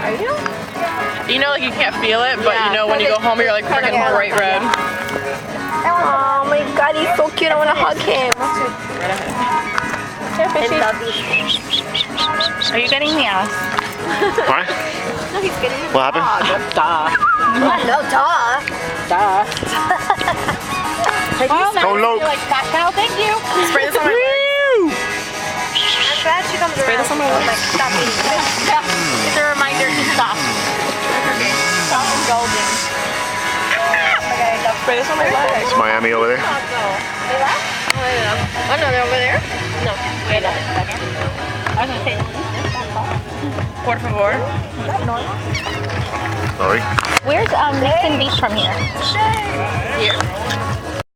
Are you? You know, like you can't feel it, but you know when you go home, you're like freaking bright red. Oh my god, he's so cute. I want to hug him. Here, fishy. Are you getting the ass? What? No, he's getting the What happened? No, duh. Duh. Go low. You're like fat cow, thank you. Spray this on my leg. I'm glad she comes around. this on my leg. Like, stop eating this. It's a reminder to stop. Stop indulging. Spray this on my leg. Is Miami over there? They left? Oh, no, they're over there? No. Wait a second. I was gonna say, Por favor. Sorry. where's Nixon Beach from here? Here.